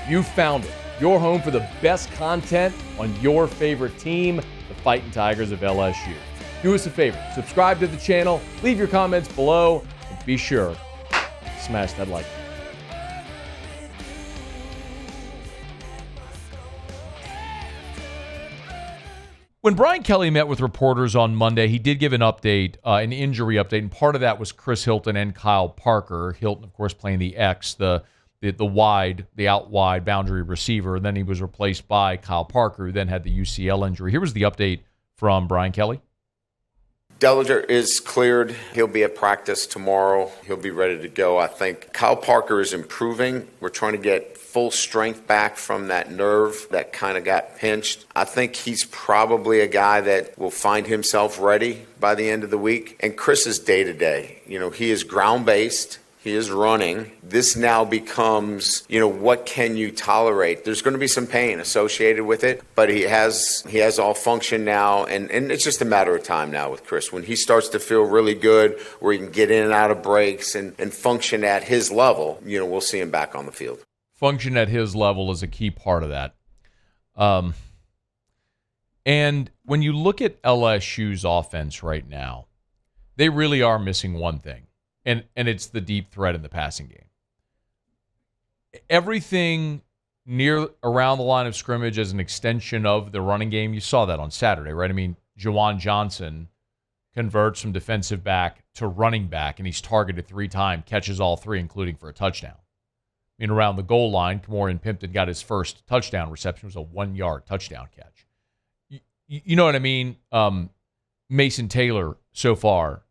You found it. Your home for the best content on your favorite team, the Fighting Tigers of LSU. Do us a favor, subscribe to the channel, leave your comments below, and be sure to smash that like button. When Brian Kelly met with reporters on Monday, he did give an update, an injury update, and part of that was Chris Hilton and Kyle Parker. Hilton, of course, playing the X, the out wide boundary receiver, and then he was replaced by Kyle Parker, who then had the UCL injury. Here was the update from Brian Kelly. Dellinger is cleared. He'll be at practice tomorrow. He'll be ready to go. I think Kyle Parker is improving. We're trying to get full strength back from that nerve that kind of got pinched. I think he's probably a guy that will find himself ready by the end of the week. And Chris is day-to-day. He is ground-based. He is running. This now becomes, what can you tolerate? There's going to be some pain associated with it, but he has all function now, and it's just a matter of time now with Chris. When he starts to feel really good, where he can get in and out of breaks and function at his level, we'll see him back on the field. Function at his level is a key part of that. And when you look at LSU's offense right now, they really are missing one thing. And it's the deep threat in the passing game. Everything near around the line of scrimmage as an extension of the running game, you saw that on Saturday, right? I mean, Juwan Johnson converts from defensive back to running back, and he's targeted 3 times, catches all 3, including for a touchdown. I mean, around the goal line, Kamorian Pimpton got his first touchdown reception. It was a 1-yard touchdown catch. You know what I mean? Mason Taylor so far.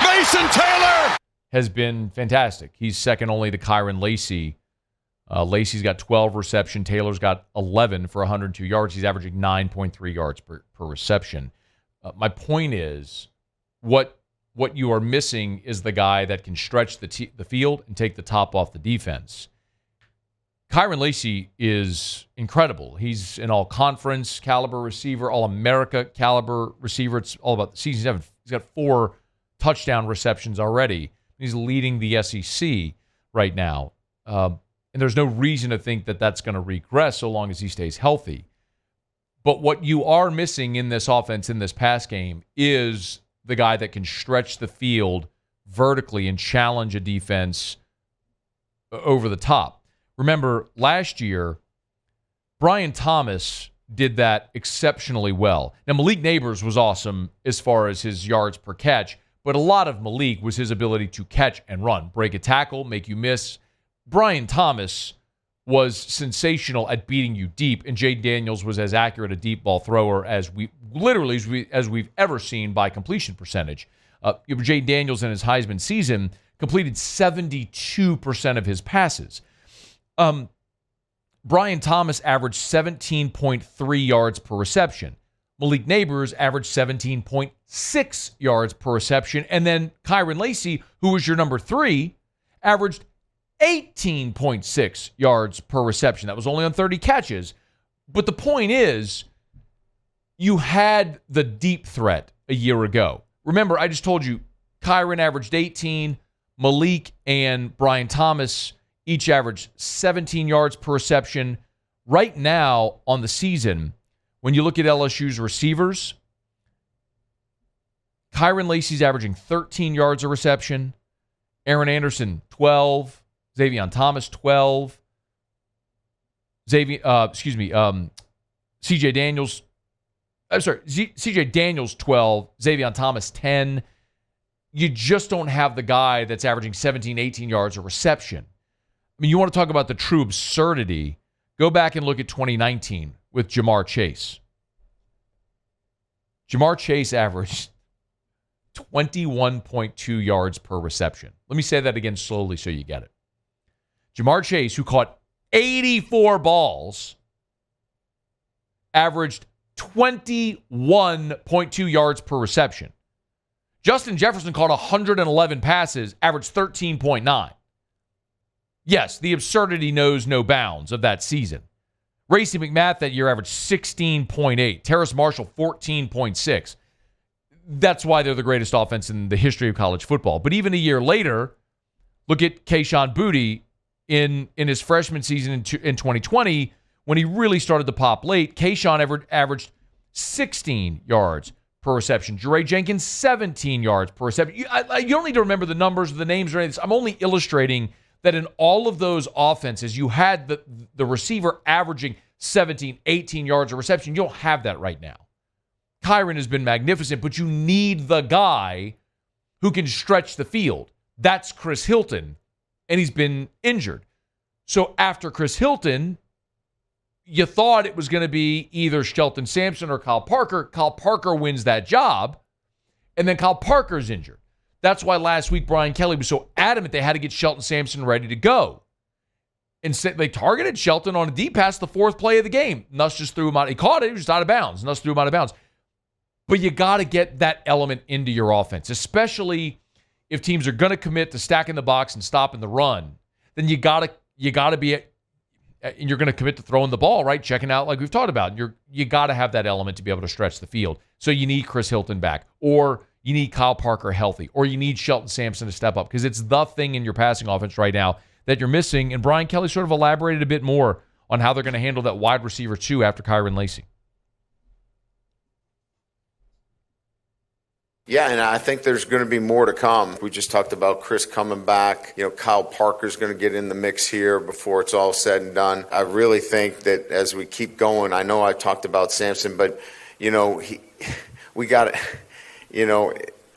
Mason Taylor! Has been fantastic. He's second only to Kyren Lacy. Lacy's got 12 reception. Taylor's got 11 for 102 yards. He's averaging 9.3 yards per reception. My point is, what you are missing is the guy that can stretch the field and take the top off the defense. Kyren Lacy is incredible. He's an all-conference caliber receiver, all-America caliber receiver. It's all about the season. He's got 4 touchdown receptions already. He's leading the SEC right now. And there's no reason to think that that's going to regress so long as he stays healthy. But what you are missing in this offense, in this pass game, is the guy that can stretch the field vertically and challenge a defense over the top. Remember, last year, Brian Thomas did that exceptionally well. Now, Malik Neighbors was awesome as far as his yards per catch, but a lot of Malik was his ability to catch and run, break a tackle, make you miss. Brian Thomas was sensational at beating you deep, and Jay Daniels was as accurate a deep ball thrower as we've ever seen by completion percentage. Jay Daniels in his Heisman season completed 72% of his passes. Brian Thomas averaged 17.3 yards per reception. Malik Neighbors averaged 17.6 yards per reception. And then Kyren Lacy, who was your number 3, averaged 18.6 yards per reception. That was only on 30 catches. But the point is, you had the deep threat a year ago. Remember, I just told you, Kyren averaged 18. Malik and Brian Thomas each averaged 17 yards per reception. Right now on the season, when you look at LSU's receivers, Kyren Lacy's averaging 13 yards a reception. Aaron Anderson, 12. Xavier Thomas, 12. CJ Daniels, CJ Daniels, 12. Xavier Thomas, 10. You just don't have the guy that's averaging 17, 18 yards a reception. I mean, you want to talk about the true absurdity. Go back and look at 2019 with Jamar Chase. Jamar Chase averaged 21.2 yards per reception. Let me say that again slowly so you get it. Jamar Chase, who caught 84 balls, averaged 21.2 yards per reception. Justin Jefferson caught 111 passes, averaged 13.9. Yes, the absurdity knows no bounds of that season. Racey McMath that year averaged 16.8. Terrace Marshall, 14.6. That's why they're the greatest offense in the history of college football. But even a year later, look at Kayshon Boutte, in his freshman season in 2020, when he really started to pop late, Kayshawn averaged 16 yards per reception. Jere Jenkins, 17 yards per reception. You don't need to remember the numbers or the names or anything. I'm only illustrating that in all of those offenses, you had the receiver averaging 17, 18 yards a reception. You don't have that right now. Kyren has been magnificent, but you need the guy who can stretch the field. That's Chris Hilton, and he's been injured. So after Chris Hilton, you thought it was going to be either Shelton Sampson or Kyle Parker. Kyle Parker wins that job, and then Kyle Parker's injured. That's why last week Brian Kelly was so adamant they had to get Shelton Sampson ready to go. And they targeted Shelton on a deep pass the fourth play of the game. Nuss just threw him out. He caught it. He was just out of bounds. Nuss threw him out of bounds. But you got to get that element into your offense, especially if teams are going to commit to stacking the box and stopping the run. Then you got to be and you're going to commit to throwing the ball, right? Checking out like we've talked about. You got to have that element to be able to stretch the field. So you need Chris Hilton back, or you need Kyle Parker healthy, or you need Shelton Sampson to step up, because it's the thing in your passing offense right now that you're missing. And Brian Kelly sort of elaborated a bit more on how they're going to handle that wide receiver 2 after Kyren Lacy. Yeah, and I think there's going to be more to come. We just talked about Chris coming back. Kyle Parker's going to get in the mix here before it's all said and done. I really think that as we keep going, I know I talked about Sampson, but, we got to,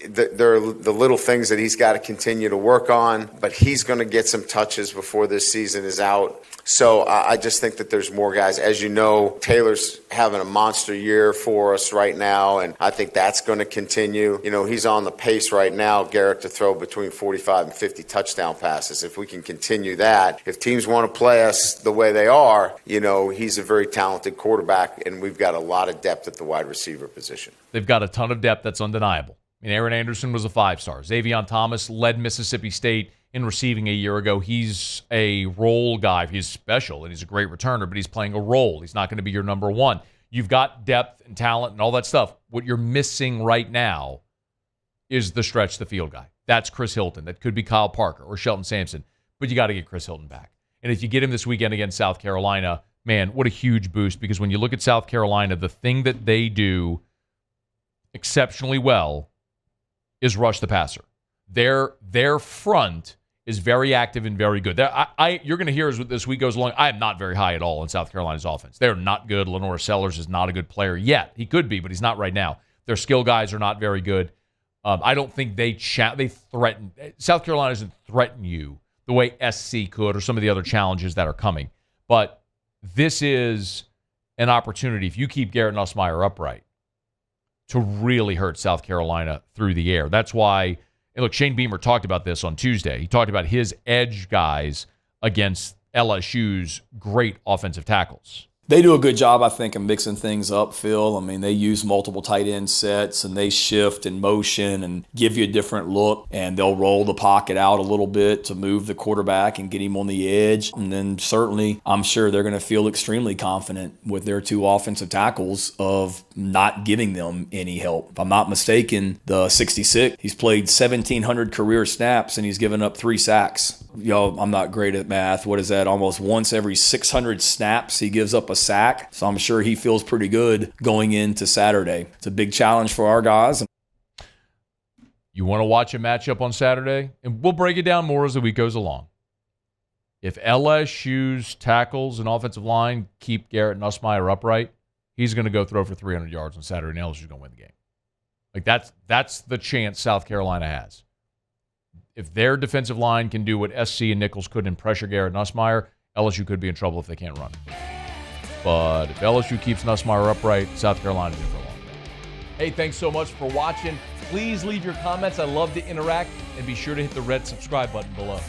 there are the little things that he's got to continue to work on, but he's going to get some touches before this season is out. So I just think that there's more guys. As you know, Taylor's having a monster year for us right now, and I think that's going to continue. He's on the pace right now, Garrett, to throw between 45 and 50 touchdown passes. If we can continue that, if teams want to play us the way they are, he's a very talented quarterback, and we've got a lot of depth at the wide receiver position. They've got a ton of depth that's undeniable. Aaron Anderson was a 5-star. Xavion Thomas led Mississippi State in receiving a year ago. He's a role guy. He's special, and he's a great returner, but he's playing a role. He's not going to be your number one. You've got depth and talent and all that stuff. What you're missing right now is the stretch the field guy. That's Chris Hilton. That could be Kyle Parker or Shelton Sampson, but you got to get Chris Hilton back. And if you get him this weekend against South Carolina, man, what a huge boost, because when you look at South Carolina, the thing that they do exceptionally well is rush the passer. Their front is very active and very good. You're going to hear as this week goes along, I am not very high at all in South Carolina's offense. They're not good. Lenore Sellers is not a good player yet. He could be, but he's not right now. Their skill guys are not very good. I don't think they threaten. South Carolina doesn't threaten you the way SC could or some of the other challenges that are coming. But this is an opportunity, if you keep Garrett Nussmeier upright, to really hurt South Carolina through the air. That's why, and look, Shane Beamer talked about this on Tuesday. He talked about his edge guys against LSU's great offensive tackles. They do a good job, I think, of mixing things up, Phil. I mean, they use multiple tight end sets, and they shift and motion and give you a different look, and they'll roll the pocket out a little bit to move the quarterback and get him on the edge. And then certainly, I'm sure they're going to feel extremely confident with their 2 offensive tackles of not giving them any help. If I'm not mistaken, the 66, he's played 1,700 career snaps, and he's given up 3 sacks. I'm not great at math. What is that? Almost once every 600 snaps, he gives up a sack. So I'm sure he feels pretty good going into Saturday. It's a big challenge for our guys. You want to watch a matchup on Saturday? And we'll break it down more as the week goes along. If LSU's tackles and offensive line keep Garrett Nussmeier upright, he's going to go throw for 300 yards on Saturday, and LSU's going to win the game. Like that's the chance South Carolina has. If their defensive line can do what SC and Nichols could and pressure Garrett Nussmeier, LSU could be in trouble if they can't run. But if LSU keeps Nussmeier upright, South Carolina's in for a long time. Hey, thanks so much for watching. Please leave your comments. I love to interact. And be sure to hit the red subscribe button below.